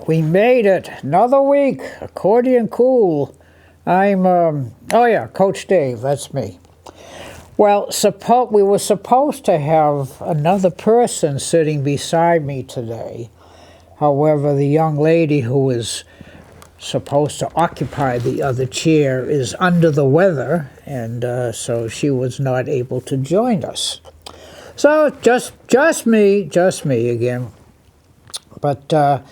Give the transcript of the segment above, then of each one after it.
We made it. Another week. Accordion Cool. I'm, oh yeah, Coach Dave, that's me. Well, we were supposed to have another person sitting beside me today. However, the young lady who was supposed to occupy the other chair is under the weather, and so she was not able to join us. So just me again. But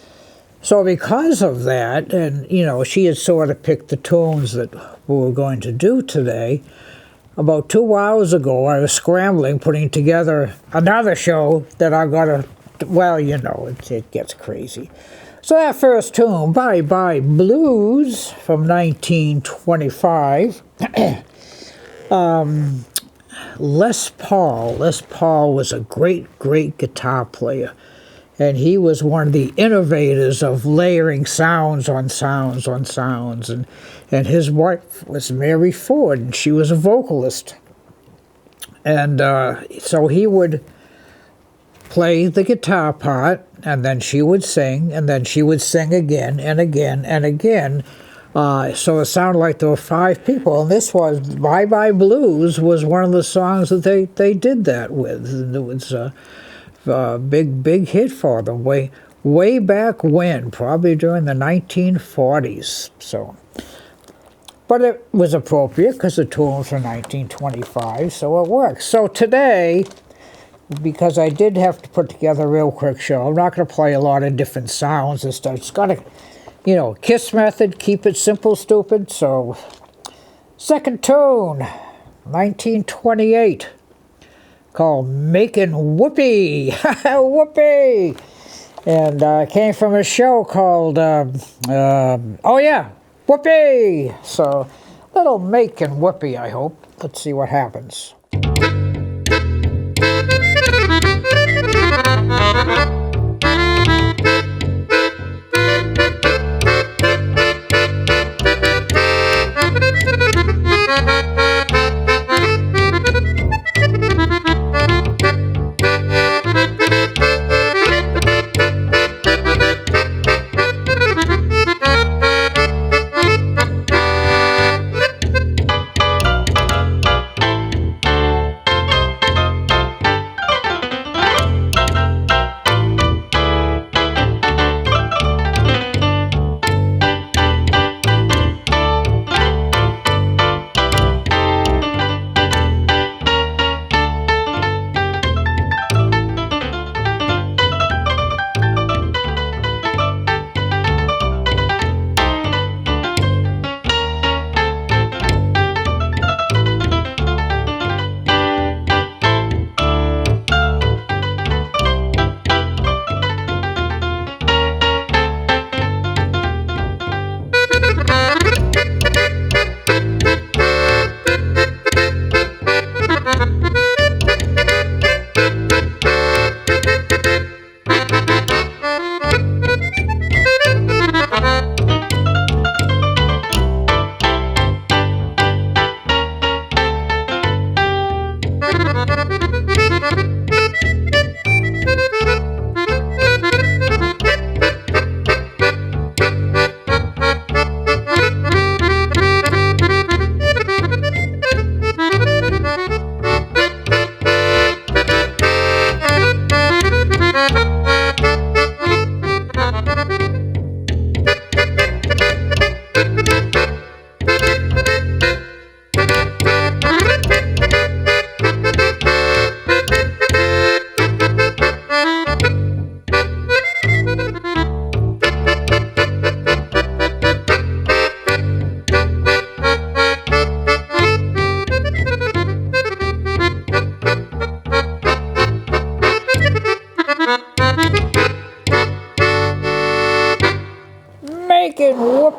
so because of that, and you know, she had sort of picked the tunes that we were going to do today. About 2 hours ago, I was scrambling, putting together another show that I got to, well, you know, it gets crazy. So that first tune, Bye Bye Blues, from 1925. Les Paul was a great guitar player. And he was one of the innovators of layering sounds on sounds on sounds. And his wife was Mary Ford, and she was a vocalist. And so he would play the guitar part, and then she would sing, and then she would sing again and again and again. So it sounded like there were 5 people. And this was, Bye Bye Blues was one of the songs that they did that with. And it was big hit for them way back when, probably during the 1940s. So, but it was appropriate because the tune was from 1925, so it works. So today, because I did have to put together a real quick show, I'm not going to play a lot of different sounds and stuff. It's got to, you know, KISS method, keep it simple, stupid. So, second tune, 1928. Called Makin' Whoopee. Whoopee! And came from a show called, oh yeah, Whoopee! So, little Makin' Whoopee, I hope. Let's see what happens.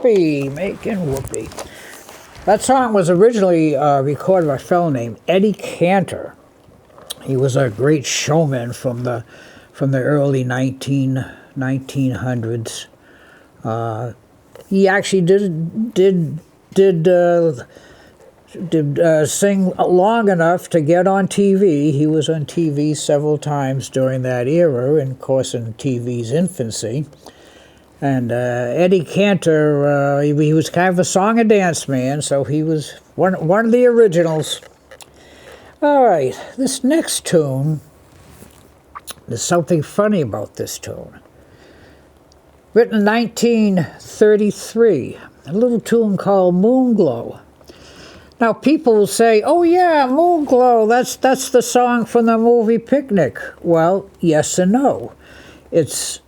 Makin' Whoopee. That song was originally recorded by a fellow named Eddie Cantor. He was a great showman from the early 1900s. He actually did sing long enough to get on TV. He was on TV several times during that era, and of course in TV's infancy. And Eddie Cantor, he was kind of a song and dance man, so he was one of the originals. All right, this next tune, there's something funny about this tune. Written in 1933, a little tune called Moonglow. Now people will say, oh yeah, Moonglow, that's the song from the movie Picnic. Well, yes and no. It's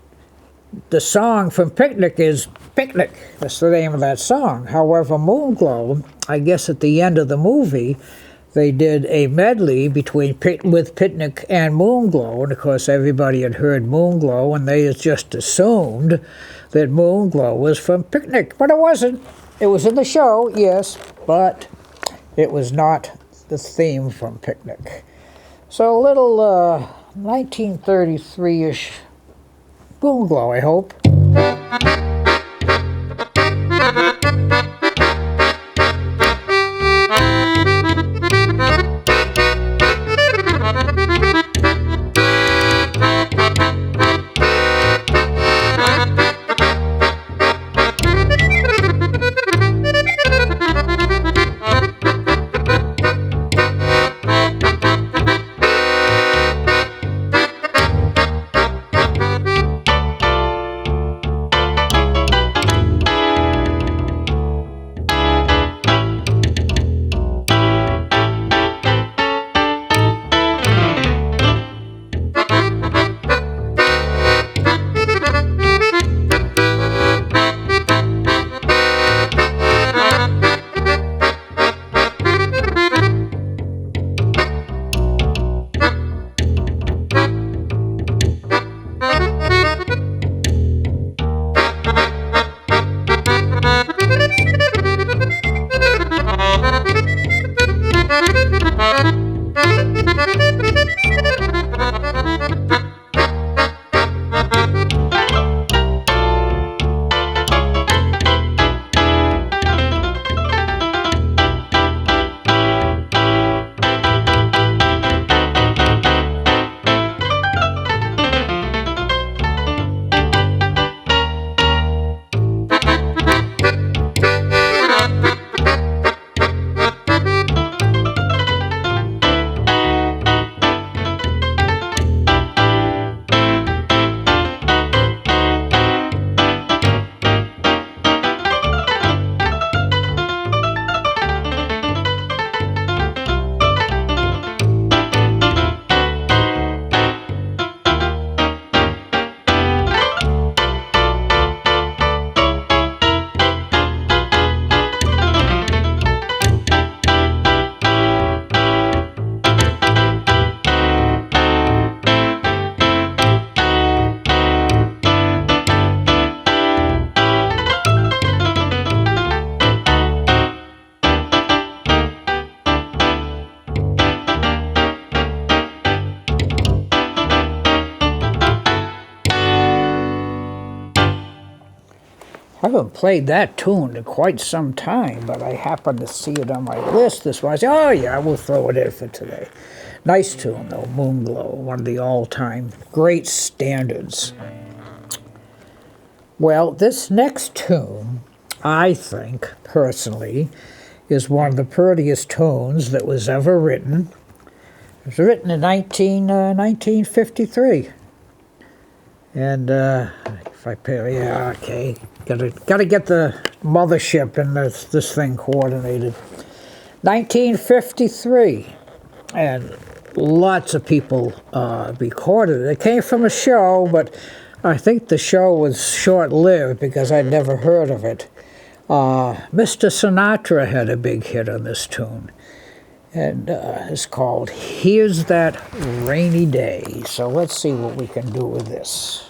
the song from Picnic is Picnic. That's the name of that song. However, Moonglow, I guess at the end of the movie, they did a medley with Picnic and Moonglow, and of course everybody had heard Moonglow, and they just assumed that Moonglow was from Picnic, but it wasn't. It was in the show, yes, but it was not the theme from Picnic. So a little 1933-ish Moonglow, I hope. I haven't played that tune in quite some time, but I happened to see it on my list this morning. I said, oh yeah, we'll throw it in for today. Nice tune though, Moonglow, one of the all-time great standards. Well, this next tune, I think, personally, is one of the prettiest tunes that was ever written. It was written in 1953. And if I pay, yeah, okay. Gotta get the mothership and this thing coordinated. 1953, and lots of people recorded it. It came from a show, but I think the show was short-lived because I'd never heard of it. Mr. Sinatra had a big hit on this tune, and it's called Here's That Rainy Day. So let's see what we can do with this.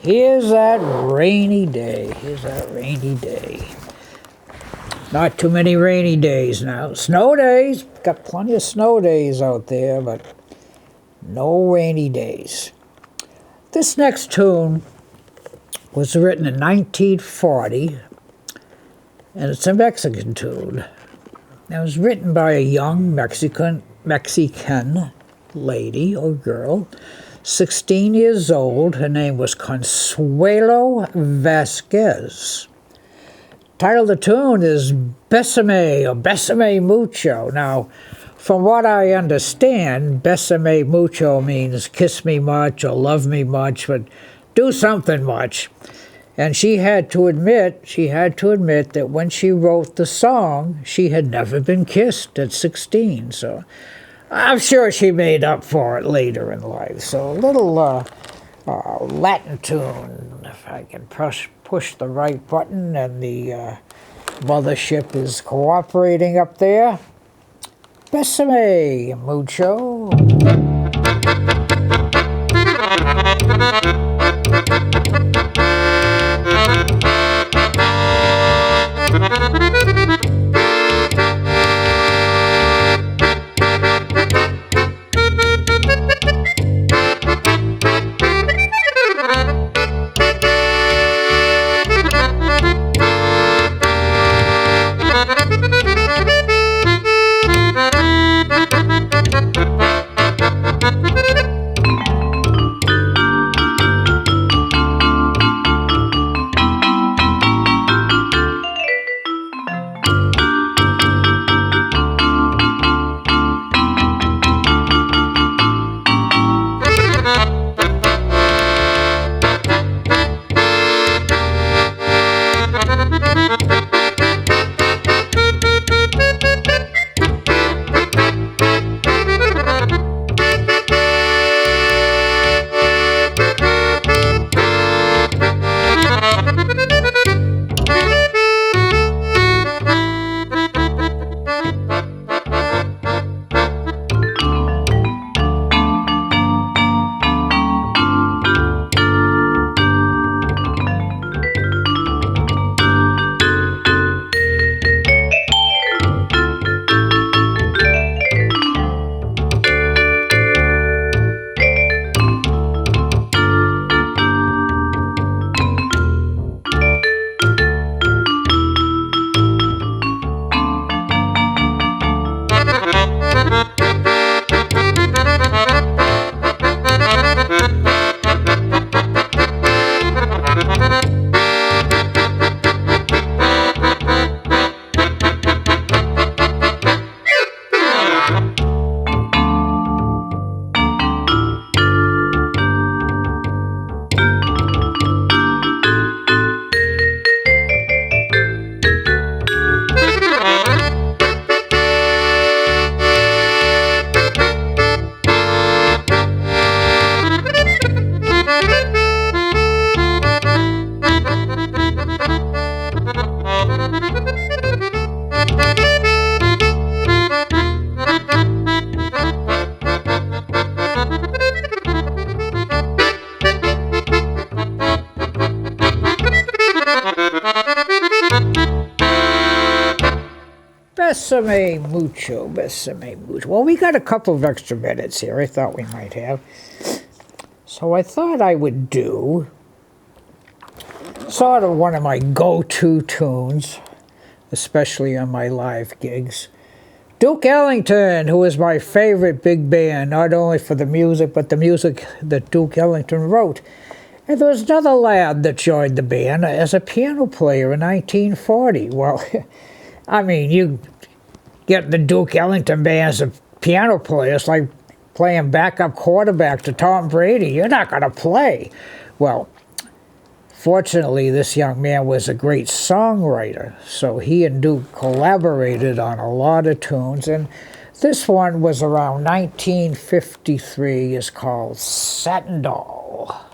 Here's that rainy day. Here's that rainy day. Not too many rainy days now. Snow days. Got plenty of snow days out there, but no rainy days. This next tune was written in 1940, and it's a Mexican tune. It was written by a young Mexican lady or girl, 16 years old. Her name was Consuelo Vasquez. Title of the tune is Bésame or Bésame Mucho. Now, from what I understand, Bésame Mucho means kiss me much or love me much, but do something much. And she had to admit that when she wrote the song, she had never been kissed at 16. So I'm sure she made up for it later in life. So a little Latin tune, if I can push the right button and the mothership is cooperating up there. Bésame mucho. Bésame mucho, bésame mucho. Well, we got a couple of extra minutes here. I thought we might have. So I thought I would do sort of one of my go-to tunes, especially on my live gigs. Duke Ellington, who is my favorite big band, not only for the music, but the music that Duke Ellington wrote. And there was another lad that joined the band as a piano player in 1940. Well, I mean, you get the Duke Ellington band as a piano player, it's like playing backup quarterback to Tom Brady. You're not going to play. Well, fortunately, this young man was a great songwriter, so he and Duke collaborated on a lot of tunes, and this one was around 1953. It's called Satin Doll.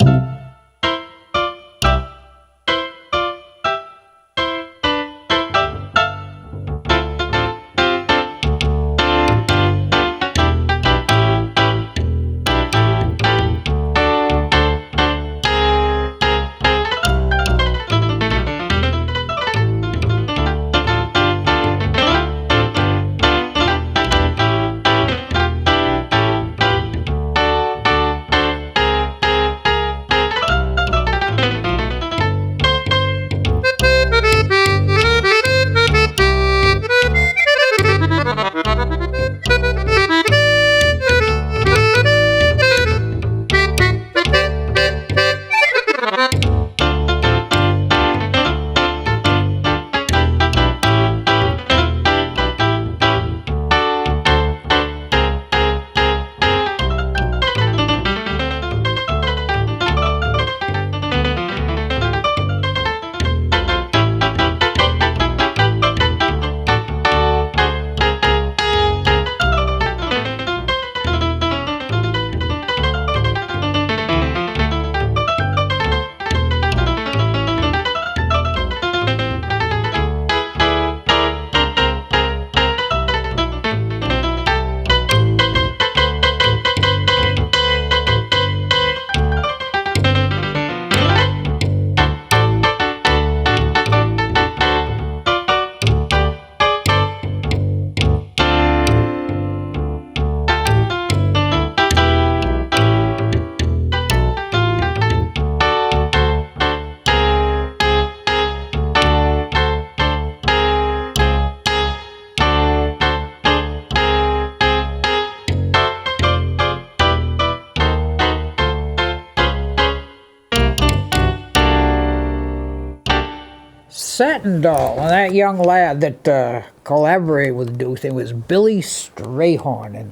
Satin Doll, and that young lad that collaborated with Duke, it was Billy Strayhorn,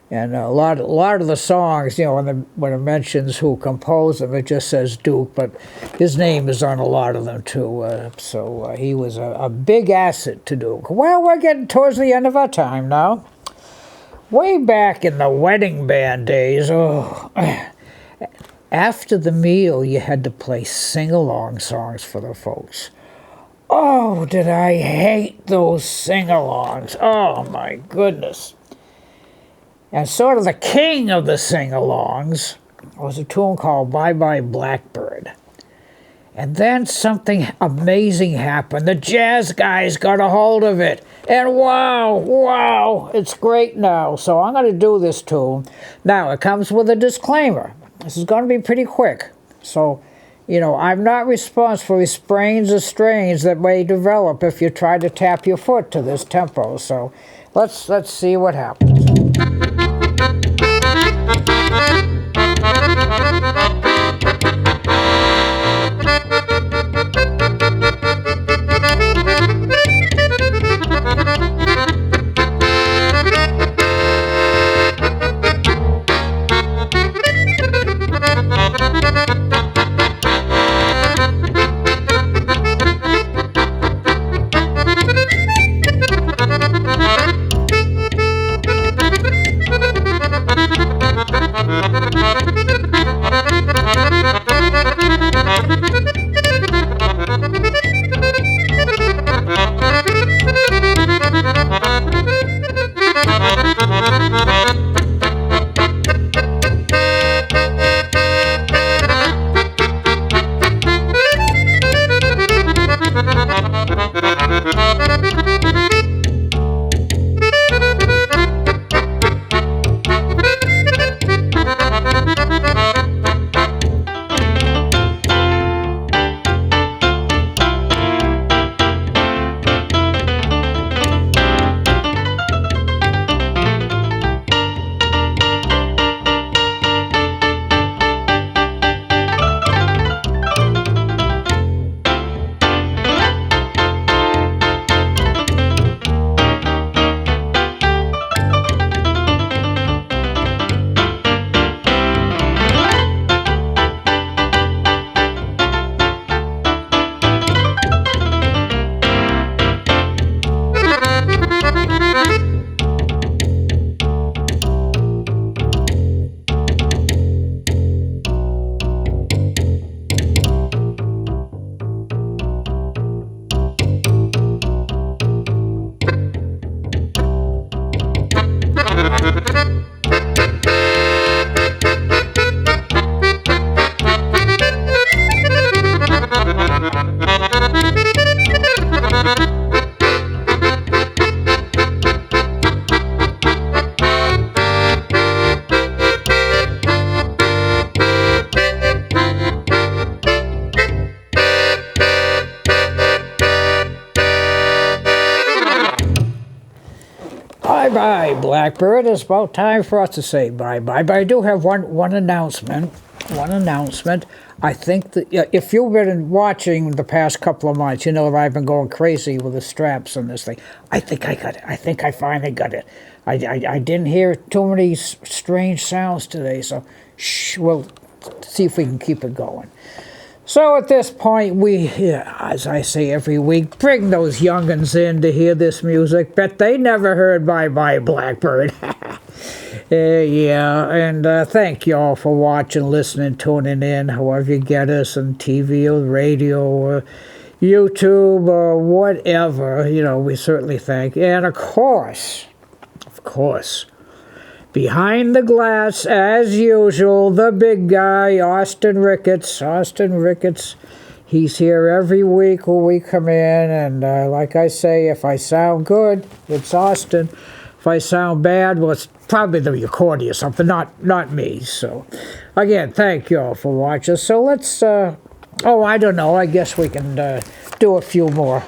and a lot of the songs, you know, when it mentions who composed them, it just says Duke, but his name is on a lot of them too. So he was a big asset to Duke. Well, we're getting towards the end of our time now. Way back in the wedding band days, after the meal, you had to play sing-along songs for the folks. Oh, did I hate those sing-alongs. Oh, my goodness. And sort of the king of the sing-alongs was a tune called Bye Bye Blackbird. And then something amazing happened. The jazz guys got a hold of it. And wow, it's great now. So I'm going to do this tune. Now, it comes with a disclaimer. This is going to be pretty quick. So, you know, I'm not responsible for sprains or strains that may develop if you try to tap your foot to this tempo. So let's see what happens. Bye-bye, Blackbird. It's about time for us to say bye-bye. But I do have one announcement. One announcement. I think that if you've been watching the past couple of months, you know that I've been going crazy with the straps on this thing. I think I got it. I think I finally got it. I didn't hear too many strange sounds today, so we'll see if we can keep it going. So at this point, we, as I say every week, bring those young'uns in to hear this music. Bet they never heard Bye Bye Blackbird. Yeah, and thank you all for watching, listening, tuning in, however you get us on TV or radio or YouTube or whatever. You know, we certainly thank you. And of course, behind the glass, as usual, the big guy, Austin Ricketts. Austin Ricketts, he's here every week when we come in, and like I say, if I sound good, it's Austin. If I sound bad, well, it's probably the recording or something, not me. So, again, thank you all for watching. So let's, I don't know, I guess we can do a few more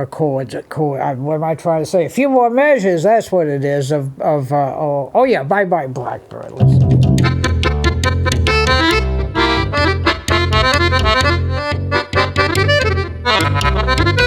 chords. What am I trying to say? A few more measures. That's what it is. Yeah. Bye bye Blackbird. Listen.